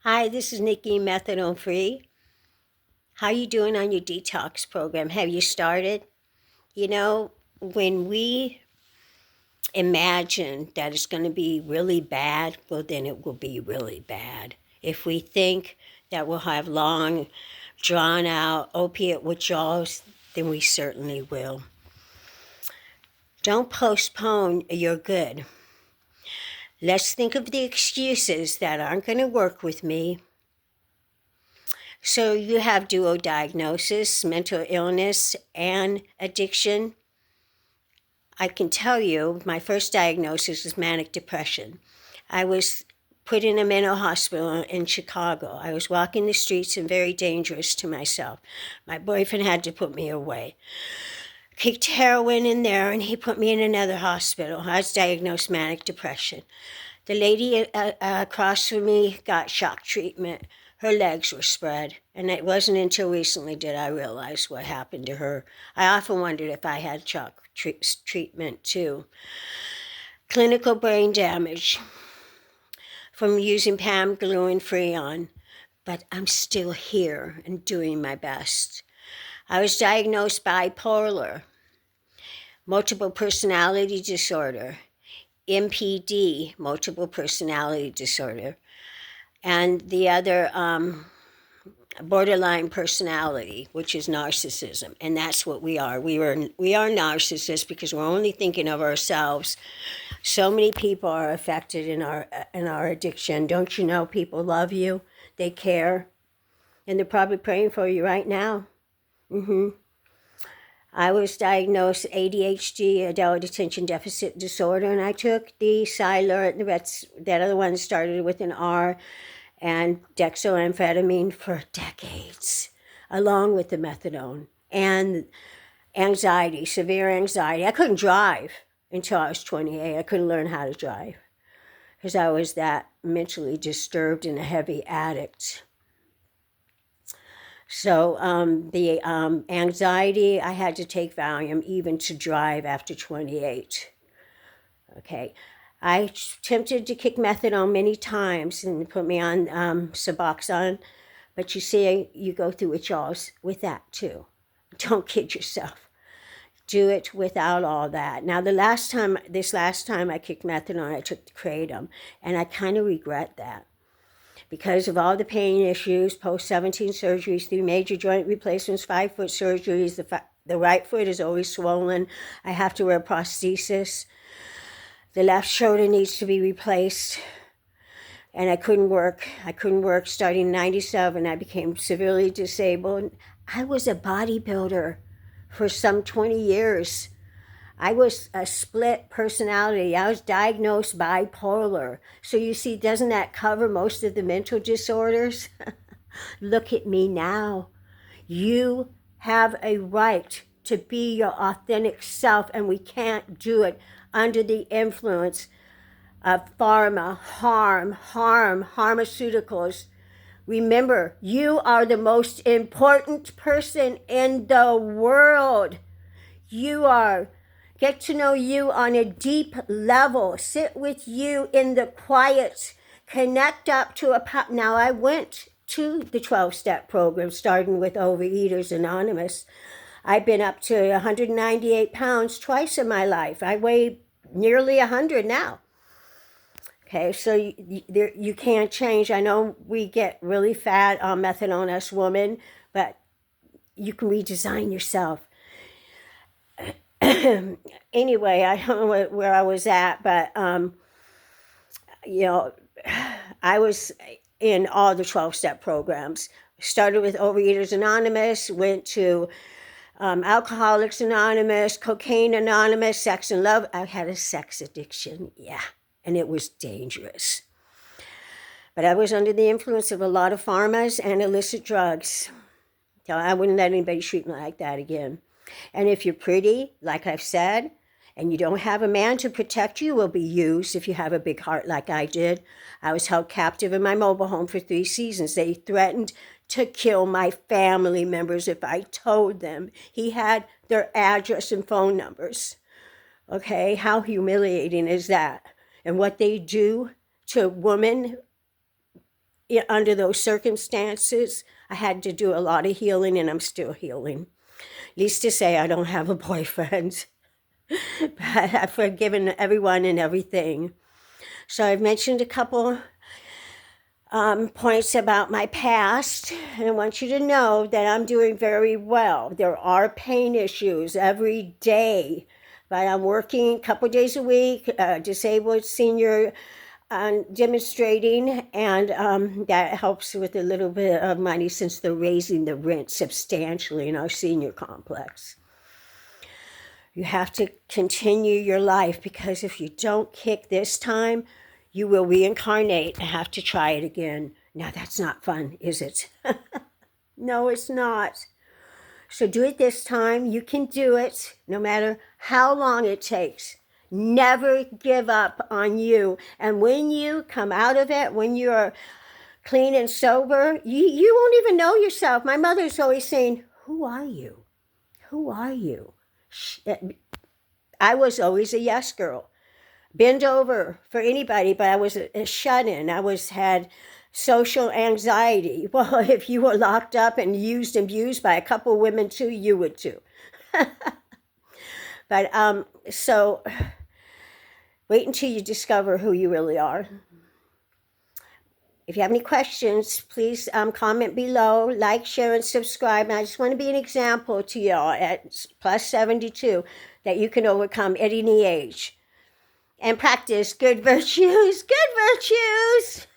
Hi, this is Nikki, methadone free. How you doing on your detox program? Have you started? When we imagine that it's going to be really bad, well, then it will be really bad. If we think that we'll have long, drawn out opiate withdrawals, then we certainly will. Don't postpone your good. Let's think of the excuses that aren't going to work with me. So you have dual diagnosis, mental illness, and addiction. I can tell you, my first diagnosis was manic depression. I was put in a mental hospital in Chicago. I was walking the streets and very dangerous to myself. My boyfriend had to put me away. Kicked heroin in there, and he put me in another hospital. I was diagnosed manic depression. The lady across from me got shock treatment. Her legs were spread, and it wasn't until recently did I realize what happened to her. I often wondered if I had shock treatment too. Clinical brain damage from using Pam glue and Freon, but I'm still here and doing my best. I was diagnosed bipolar, multiple personality disorder, MPD, multiple personality disorder, and the other borderline personality, which is narcissism. And that's what we are. We are narcissists because we're only thinking of ourselves. So many people are affected in our addiction. Don't you know people love you? They care. And they're probably praying for you right now. I was diagnosed ADHD, adult attention deficit disorder, and I took the Cylert, that other one started with an R, and dextroamphetamine for decades, along with the methadone and anxiety, severe anxiety. I couldn't drive until I was 28. I couldn't learn how to drive because I was that mentally disturbed and a heavy addict. So the anxiety, I had to take Valium even to drive after 28. Okay. I attempted to kick methadone many times and put me on Suboxone, but you see, you go through withdrawals with that too. Don't kid yourself. Do it without all that. Now, this last time I kicked methadone, I took the Kratom, and I kind of regret that. Because of all the pain issues, post-17 surgeries, 3 major joint replacements, 5-foot surgeries, the right foot is always swollen. I have to wear prosthesis. The left shoulder needs to be replaced. And I couldn't work. Starting in 97, I became severely disabled. I was a bodybuilder for some 20 years. I was a split personality. I was diagnosed bipolar. So you see, doesn't that cover most of the mental disorders? Look at me now. You have a right to be your authentic self, and we can't do it under the influence of pharmaceuticals. Remember, you are the most important person in the world. You are. Get to know you on a deep level. Sit with you in the quiet. Connect up to Now, I went to the 12-step program, starting with Overeaters Anonymous. I've been up to 198 pounds twice in my life. I weigh nearly 100 now. Okay, so you can't change. I know we get really fat on methadone, us women, but you can redesign yourself. Anyway, I don't know where I was at, but I was in all the 12-step programs. Started with Overeaters Anonymous, went to Alcoholics Anonymous, Cocaine Anonymous, Sex and Love. I had a sex addiction, yeah, and it was dangerous. But I was under the influence of a lot of pharmas and illicit drugs. So I wouldn't let anybody treat me like that again. And if you're pretty, like I've said, and you don't have a man to protect you, will be used if you have a big heart like I did. I was held captive in my mobile home for 3 seasons. They threatened to kill my family members if I told them. He had their address and phone numbers. Okay, how humiliating is that? And what they do to women under those circumstances, I had to do a lot of healing, and I'm still healing. Least to say, I don't have a boyfriend, but I've forgiven everyone and everything. So I've mentioned a couple points about my past, and I want you to know that I'm doing very well. There are pain issues every day, but I'm working a couple days a week, disabled senior demonstrating, and that helps with a little bit of money since they're raising the rent substantially in our senior complex. You have to continue your life, because if you don't kick this time, you will reincarnate and have to try it again. Now, that's not fun, is it? No, it's not. So do it this time. You can do it, no matter how long it takes. Never give up on you. And when you come out of it, when you're clean and sober, you won't even know yourself. My mother's always saying, who are you? Who are you? I was always a yes girl. Bend over for anybody, but I was a shut-in. I had social anxiety. Well, if you were locked up and used and abused by a couple of women too, you would too. But so wait until you discover who you really are. If you have any questions, please comment below, like, share, and subscribe. And I just want to be an example to y'all at plus 72 that you can overcome at any age. And practice good virtues, good virtues.